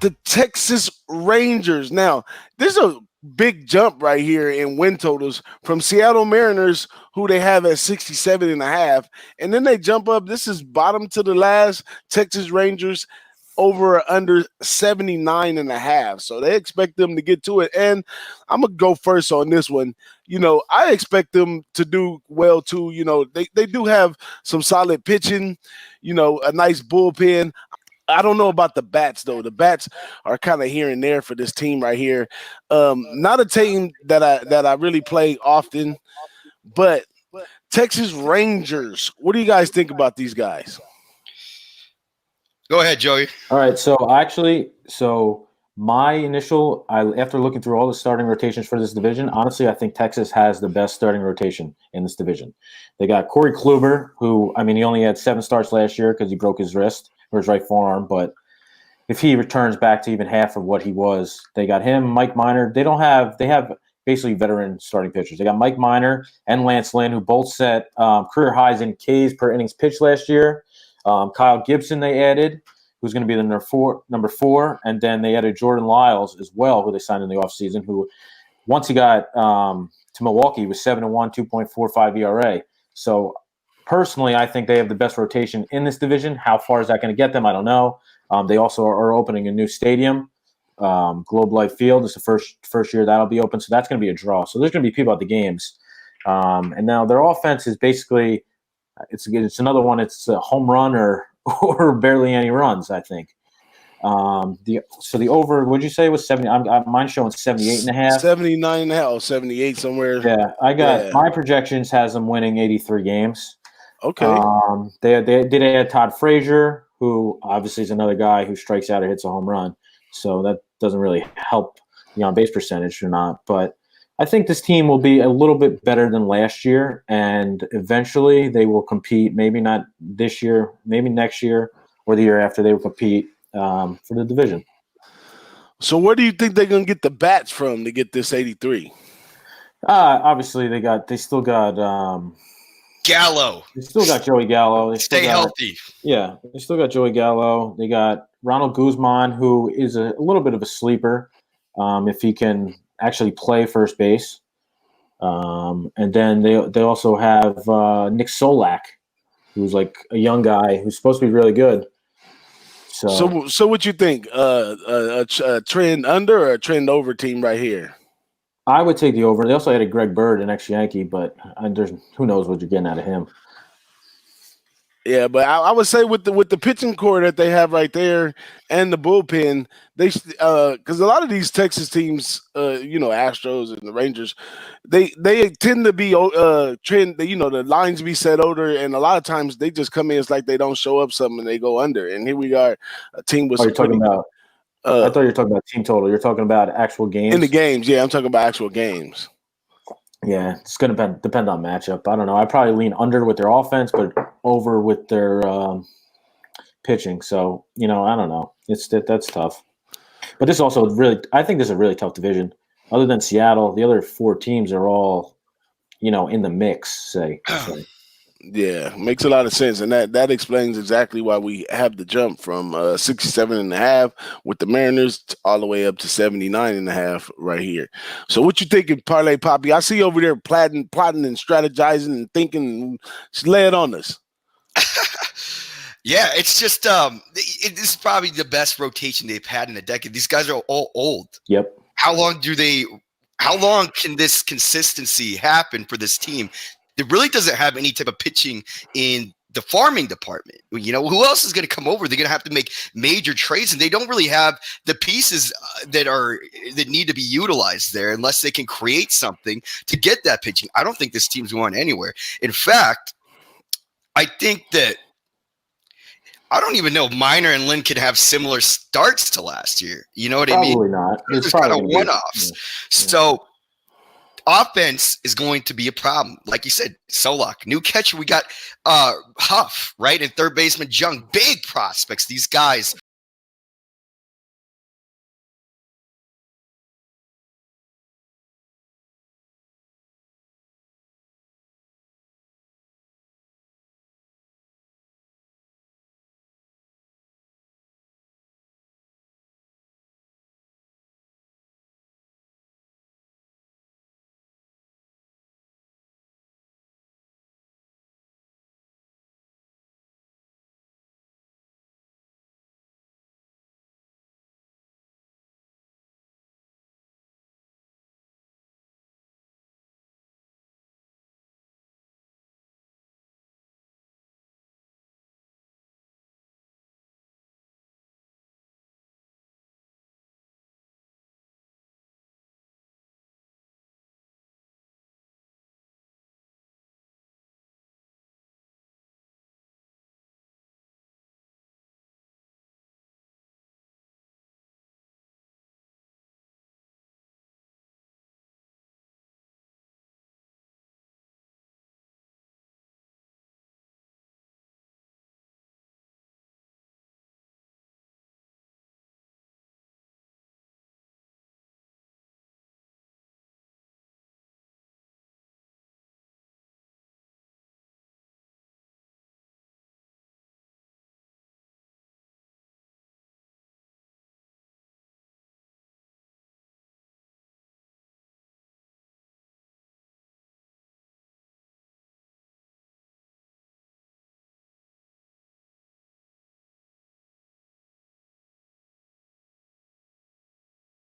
the Texas Rangers. Now, there's a big jump right here in win totals from Seattle Mariners, who they have at 67.5. And then they jump up. This is bottom to the last. Texas Rangers over or under 79.5. So they expect them to get to it. And I'm going to go first on this one. I expect them to do well too. They do have some solid pitching, a nice bullpen. I don't know about the bats though. The bats are kind of here and there for this team right here. Not a team that I really play often, but Texas Rangers. What do you guys think about these guys? Go ahead, Joey. All right. So my initial, after looking through all the starting rotations for this division, honestly, I think Texas has the best starting rotation in this division. They got Corey Kluber, who, he only had 7 starts last year because he broke his wrist or his right forearm. But if he returns back to even half of what he was, they got him, Mike Minor. They have basically veteran starting pitchers. They got Mike Minor and Lance Lynn, who both set career highs in Ks per innings pitched last year. Kyle Gibson they added, who's going to be the number four. And then they added Jordan Lyles as well, who they signed in the offseason, who once he got to Milwaukee was 7-1, 2.45 ERA. So personally, I think they have the best rotation in this division. How far is that going to get them? I don't know. They also are opening a new stadium, Globe Life Field. It's the first year that'll be open, so that's going to be a draw. So there's going to be people at the games. And now their offense is basically it's another one. It's a home run or barely any runs, I think. The over, what'd you say was 70? Mine's showing 78.5. 79.5, 78 somewhere. Yeah, I got my projections has them winning 83 games. Okay. They did add Todd Frazier, who obviously is another guy who strikes out or hits a home run. So that doesn't really help the on-base percentage or not. But I think this team will be a little bit better than last year, and eventually they will compete. Maybe not this year, maybe next year or the year after. They will compete for the division. So where do you think they're going to get the bats from to get this 83? Obviously they still got Gallo. They still got Joey Gallo. Stay healthy. Yeah, they still got Joey Gallo. They got Ronald Guzman, who is a little bit of a sleeper if he can actually play first base. And then they also have Nick Solak, who's like a young guy who's supposed to be really good. So what you think? A trend under or a trend over team right here? I would take the over. They also added Greg Bird, an ex-Yankee, but who knows what you're getting out of him. Yeah, but I would say with the pitching core that they have right there and the bullpen, they because a lot of these Texas teams, Astros and the Rangers, they tend to be trend. The lines be set older, and a lot of times they just come in. It's like they don't show up something and they go under. And here we are, a team with. You're talking about. I thought you were talking about team total. You're talking about actual games. In the games, yeah, I'm talking about actual games. Yeah, it's going to depend on matchup. I don't know. I probably lean under with their offense, but over with their pitching. So, I don't know. That's tough. But this also I think this is a really tough division. Other than Seattle, the other 4 teams are all, in the mix, say. So. Yeah, makes a lot of sense. And that explains exactly why we have the jump from 67.5 with the Mariners all the way up to 79.5 right here. So what you thinking, Parlay Poppy? I see you over there plotting and strategizing and thinking. Just lay it on us. Yeah, it's just this is probably the best rotation they've had in a decade. These guys are all old. Yep. How long can this consistency happen for this team? It really doesn't have any type of pitching in the farming department. Who else is going to come over? They're going to have to make major trades, and they don't really have the pieces that need to be utilized there unless they can create something to get that pitching. I don't think this team's going anywhere. In fact, I think that I don't even know if Minor and Lynn could have similar starts to last year. You know what I mean? Probably not. There's kind of one-offs. Yeah. So offense is going to be a problem. Like you said, Solak, new catcher. We got Huff, right? And third baseman Jung, big prospects. These guys